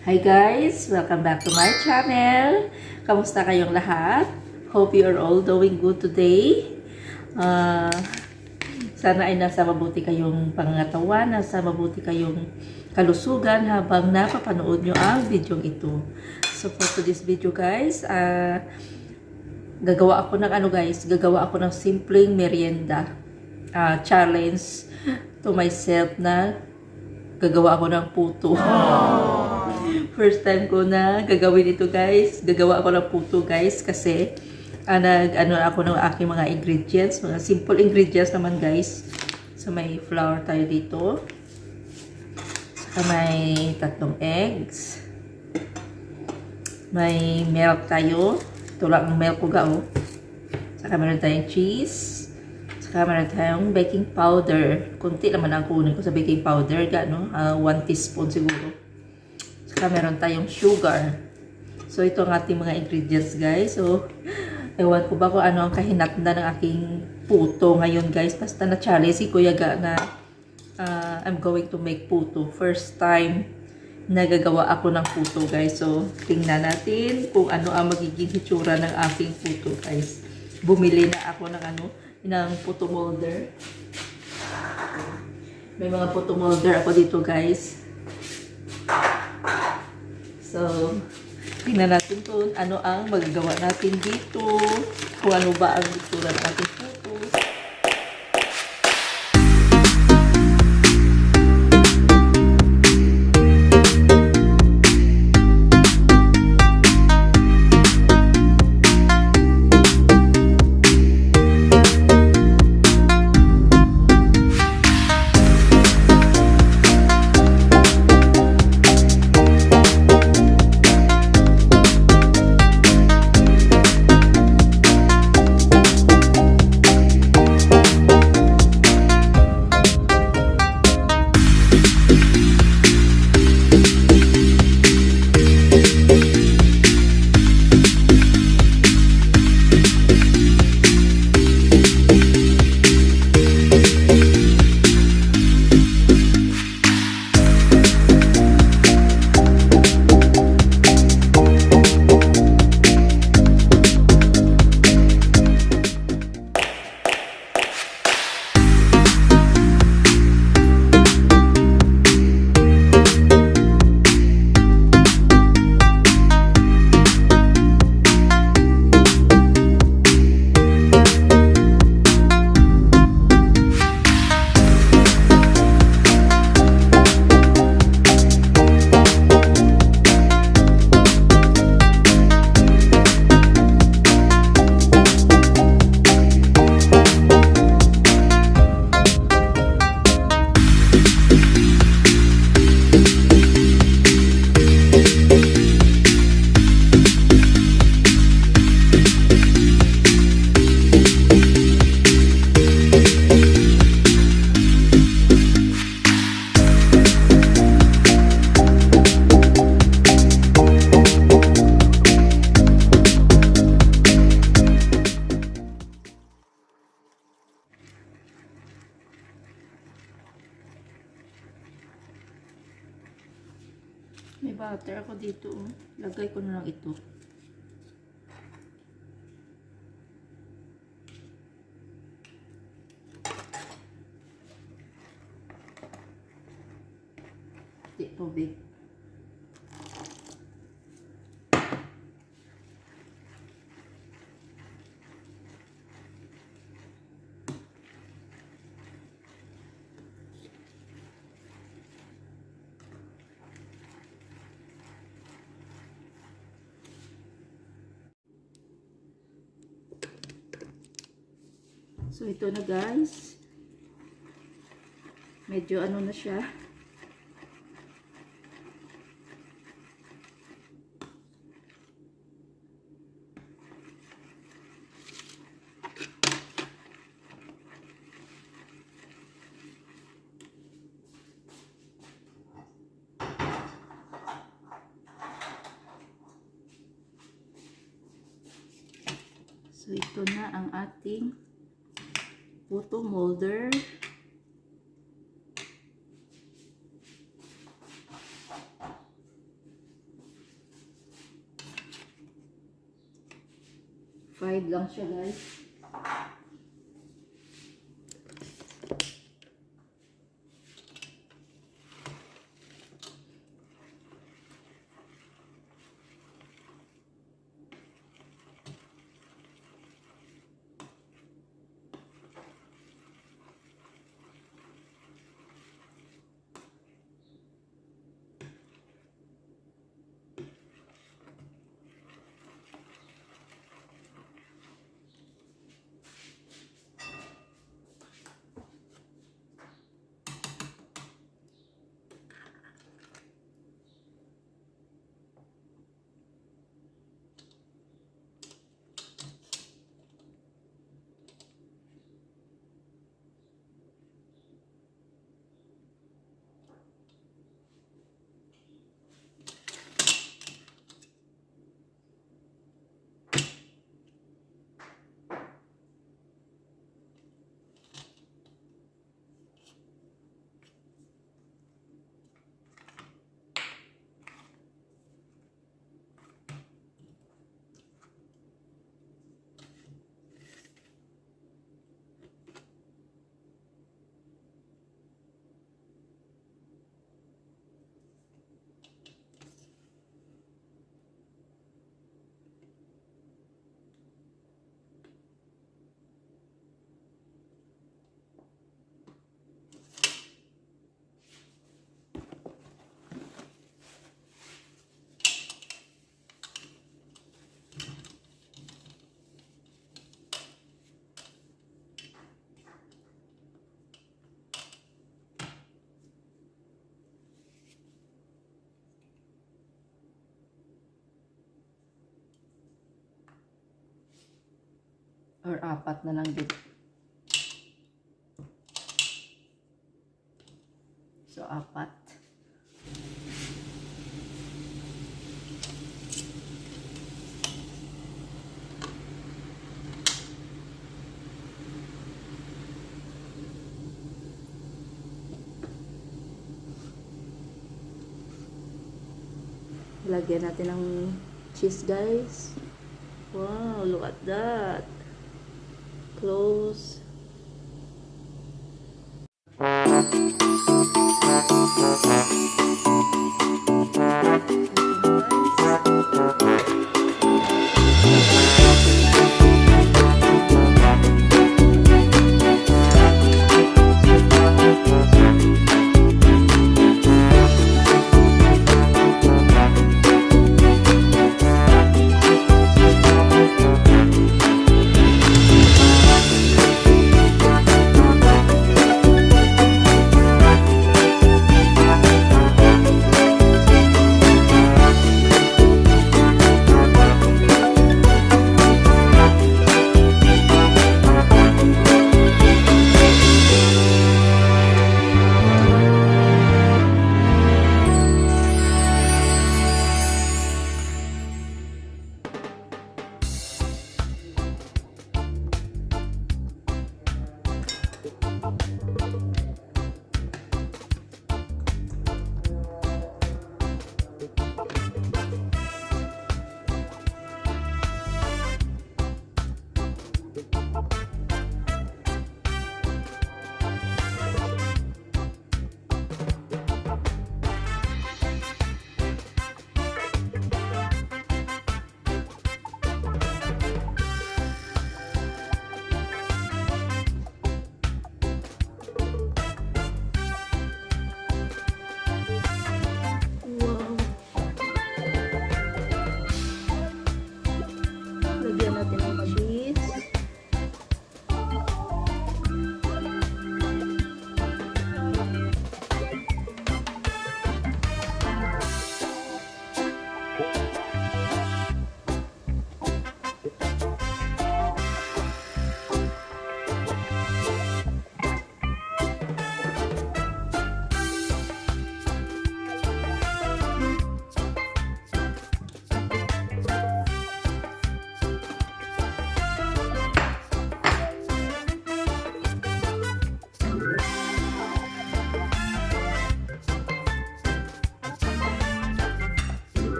Hi guys! Welcome back to my channel! Kamusta kayong lahat? Hope you are all doing good today. Sana ay nasa mabuti kayong pangangatawan, nasa mabuti kayong kalusugan habang napapanood nyo ang video ito. So for today's video guys, gagawa ako ng simpleng merienda. Challenge to myself na gagawa ako ng puto. First time ko na gagawin ito guys. Gagawa ako ng puto guys kasi ako ng aking mga ingredients. Mga simple ingredients naman guys. So may flour tayo dito. Saka may 3 eggs. May milk tayo. Ito lang ang milk ko gao. Saka meron tayong cheese. Saka meron tayong baking powder. Kunti naman ang kunin ko sa baking powder. 1 teaspoon siguro. Saka meron tayong sugar. So, ito ang ating mga ingredients, guys. So, ewan ko ba kung ano ang kahinatnan ng aking puto ngayon, guys. Basta na-challenge si Kuya Ga na I'm going to make puto. First time nagagawa ako ng puto, guys. So, tingnan natin kung ano ang magiging hitsura ng aking puto, guys. Bumili na ako ng puto molder. May mga puto molder ako dito, guys. So, tingnan natin kung ano ang magagawa natin dito. Kung ano ba ang itsura ng ating puto. May butter ako dito. Lagay ko na lang ito. Tubig. So, ito na guys. Medyo na siya. So, ito na ang ating puto molder. 5 lang siya, guys. Or 4 na lang dito. So, 4. Lagyan natin ng cheese, guys. Wow, look at that. Close.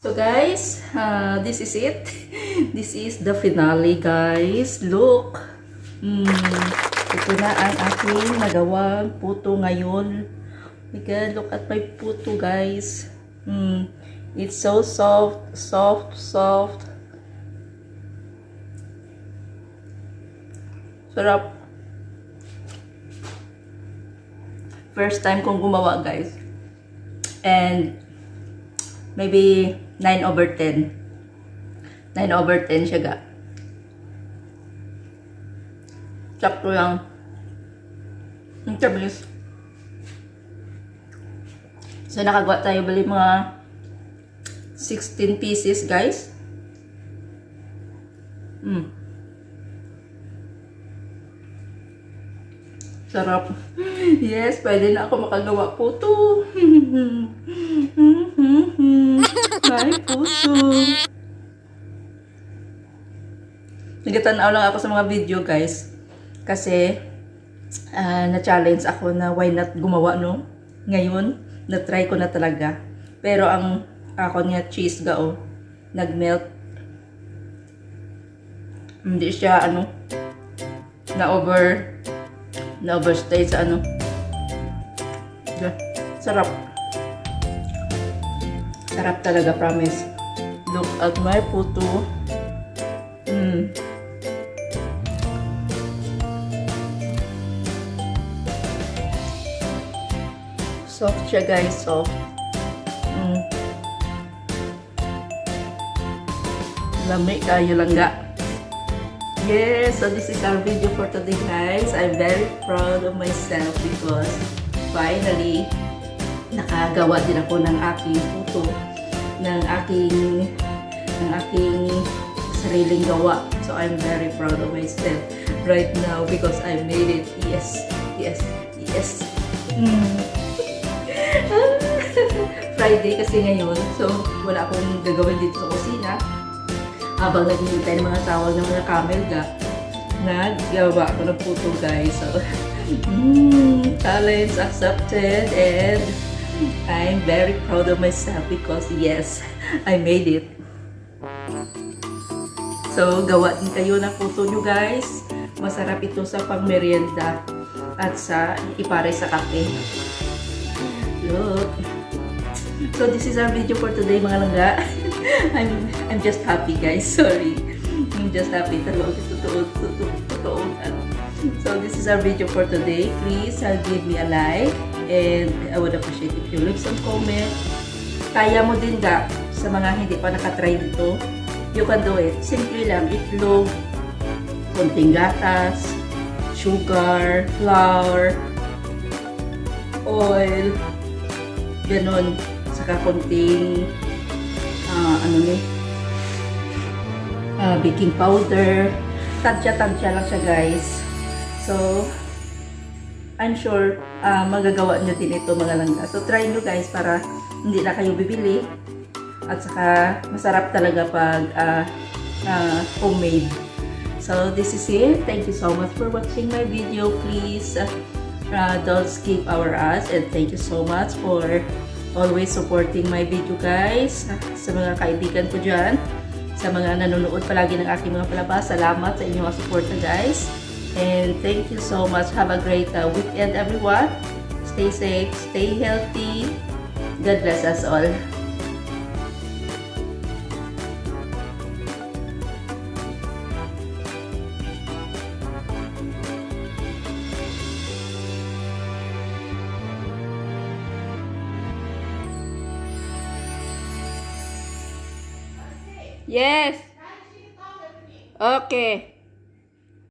So guys, this is it. This is the finale guys. Look. Ito na ang aking nagawang puto ngayon. Oh my God, look at my puto guys. It's so soft, soft, soft. Sarap. First time kong gumawa guys. And maybe 9/10. 9/10 siya ga. Sakto lang. Ang tamis. So nakagawa tayo bali mga 16 pieces guys. Sarap. Yes, pwede na ako makagawa puto. My puto. Nagatanaw lang ako sa mga video guys. Kasi na-challenge ako na why not gumawa no. Ngayon, na-try ko na talaga. Pero ang ako niya cheese gao, nag-melt. Hindi siya na overstay sa sarap. Sarap talaga, promise. Look at my puto. Soft siya guys, soft. Lamig kayo lang ga. Yes, so this is our video for today guys. I'm very proud of myself because finally nakagawa din ako ng aking puto, ng aking sariling gawa. So I'm very proud of myself right now because I made it. Yes, yes, yes. Friday kasi ngayon, so wala akong gagawin dito sa kusina. Habang naghihintay ng mga tawag ng mga camel ga, naggawa ako ng puto guys. So, challenge accepted and I'm very proud of myself because yes, I made it. So, gawa din kayo ng puto nyo guys. Masarap ito sa pangmerienda at sa ipare sa kape. Look. So, this is our video for today mga langga. I'm just happy guys, sorry. I'm just happy. Totoo. So this is our video for today. Please give me a like and I would appreciate if you leave some comment. Kaya mo din ga sa mga hindi pa nakatry dito. You can do it. Simple lang, itlog, konting gatas, sugar, flour, oil, ganon, saka konting baking powder. Tansya lang siya guys. So I'm sure magagawa nyo din ito mga langga. So try nyo guys para hindi na kayo bibili at saka masarap talaga pag homemade. So this is it. Thank you so much for watching my video. Please don't skip our ads and thank you so much for always supporting my video guys. Sa mga kaibigan ko dyan, sa mga nanonood palagi ng aking mga palabas, salamat sa inyong support guys. And thank you so much. Have a great weekend everyone. Stay safe, stay healthy. God bless us all. Yes. Okay.